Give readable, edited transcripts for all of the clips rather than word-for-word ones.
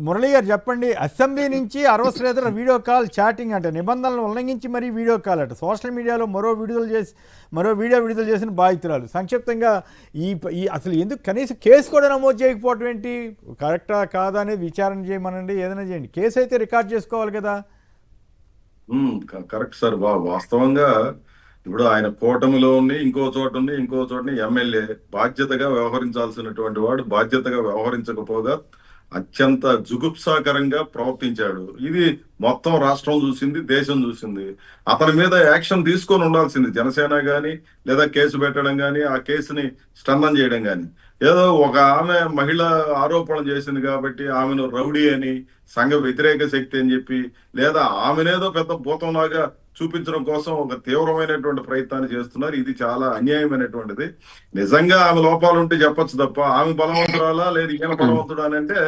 మురళి గారు చెప్పండి, అసెంబ్లీ నుంచి అరవ శ్రీధర్ వీడియో కాల్ చాటింగ్ అంటే నిబంధనలు ఉల్లంఘించి మరీ వీడియో కాల్ అట సోషల్ మీడియాలో మరో వీడియో విడుదల చేసిన బాధితురాలు. సంక్షిప్తంగా ఈ అసలు ఎందుకు కనీసం కేసు కూడా నమోదు చేయకపోవటం ఏంటి? కరెక్టా కాదా అనేది విచారణ చేయమనండి, ఏదైనా చేయండి, కేసు అయితే రికార్డ్ చేసుకోవాలి కదా. Correct sir. వాస్తవంగా ఇప్పుడు ఆయన కూటమిలో ఉండి ఇంకో చోటని ఎమ్మెల్యే బాధ్యతగా వ్యవహరించాల్సినటువంటి వాడు బాధ్యతగా వ్యవహరించకపోగా అత్యంత జుగుప్సాకరంగా ప్రవర్తించాడు. ఇది మొత్తం రాష్ట్రం చూసింది, దేశం చూసింది. అతని మీద యాక్షన్ తీసుకొని ఉండాల్సింది జనసేన గాని, లేదా కేసు పెట్టడం గాని, ఆ కేసుని స్టందన చేయడం గాని. ఏదో ఒక ఆమె మహిళ ఆరోపణలు చేసింది కాబట్టి ఆమెను రౌడీ అని, సంఘ వ్యతిరేక శక్తి అని చెప్పి, లేదా ఆమెనేదో పెద్ద భూతంలాగా చూపించడం కోసం ఒక తీవ్రమైనటువంటి ప్రయత్నాన్ని చేస్తున్నారు. ఇది చాలా అన్యాయమైనటువంటిది. నిజంగా ఆమె లోపాలు ఉంటే చెప్పొచ్చు తప్ప ఆమె బలవంతురాలా లేదు ఈయన బలవంతుడు అని అంటే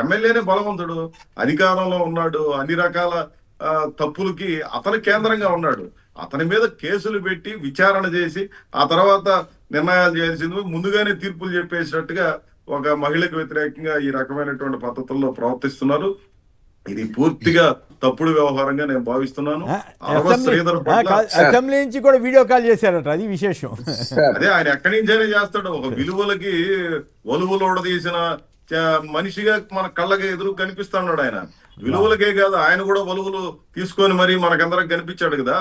ఎమ్మెల్యేనే బలవంతుడు, అధికారంలో ఉన్నాడు, అన్ని రకాల తప్పులకి అతని కేంద్రంగా ఉన్నాడు. అతని మీద కేసులు పెట్టి విచారణ చేసి ఆ తర్వాత నిర్ణయాలు చేయాల్సింది. ముందుగానే తీర్పులు చెప్పేసినట్టుగా ఒక మహిళకు వ్యతిరేకంగా ఈ రకమైనటువంటి పద్ధతుల్లో ప్రవర్తిస్తున్నారు. ఇది పూర్తిగా తప్పుడు వ్యవహారంగా నేను భావిస్తున్నాను. అసెంబ్లీ నుంచి కూడా వీడియో కాల్ చేశారట, అది విశేషం. అదే ఆయన ఎక్కడి నుంచైనా చేస్తాడు. ఒక విలువలకి వలువలోడ తీసిన మనిషిగా మన కళ్ళకి ఎదురు కనిపిస్తున్నాడు ఆయన. విలువలకే కాదు, ఆయన కూడా వలువలు తీసుకొని మరి మనకందరికి కనిపించాడు కదా.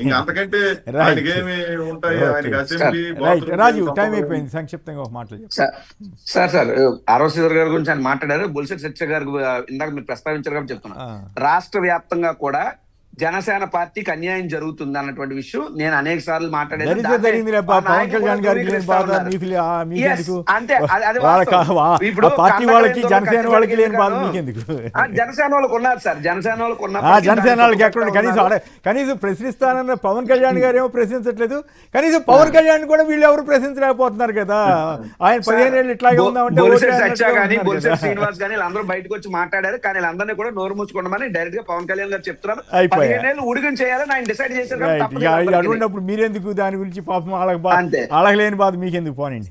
ఇంకా అంతకంటే ఆయనకేమి ఉంటాయి? ఆయనకి అసెంబ్లీ రాజు టైం అయిపోయింది, సంక్షిప్తంగా ఒక మాటలు సార్ ఆరవ శ్రీధర్ గారి గురించి ఆయన మాట్లాడారు. బొలిశెట్టి సత్య గారు ఇందాక మీరు ప్రస్తావించారు కాబట్టి చెప్తున్నా. రాష్ట్ర వ్యాప్తంగా కూడా జనసేన పార్టీకి అన్యాయం జరుగుతుంది అన్నటువంటి విషయం నేను అనేక సార్లు మాట్లాడాను. జనసేన వాళ్ళకి ఉన్నారు సార్, జనసేన వాళ్ళకి ఉన్నారు. కనీసం ప్రశ్నిస్తానన్న పవన్ కళ్యాణ్ గారు ఏమో ప్రశ్నించట్లేదు, కనీసం పవన్ కళ్యాణ్ కూడా వీళ్ళు ఎవరు ప్రశ్నించలేకపోతున్నారు కదా. ఆయన 15 ఏళ్ళు ఇట్లాగే ఉందామంటే శ్రీనివాస్ కానీ వీళ్ళందరూ బయటకు వచ్చి మాట్లాడారు, కానీ వీళ్ళందరినీ కూడా నోరు మూసుకోవడమని డైరెక్ట్ గా పవన్ కళ్యాణ్ గారు చెప్తున్నారు. ఉడిగం చేయాలని ఆయన డిసైడ్ చేశారు. అటువంటిప్పుడు మీరెందుకు దాని గురించి పాపం వాళ్ళకి లేని బాధ మీకెందుకు పోనండి.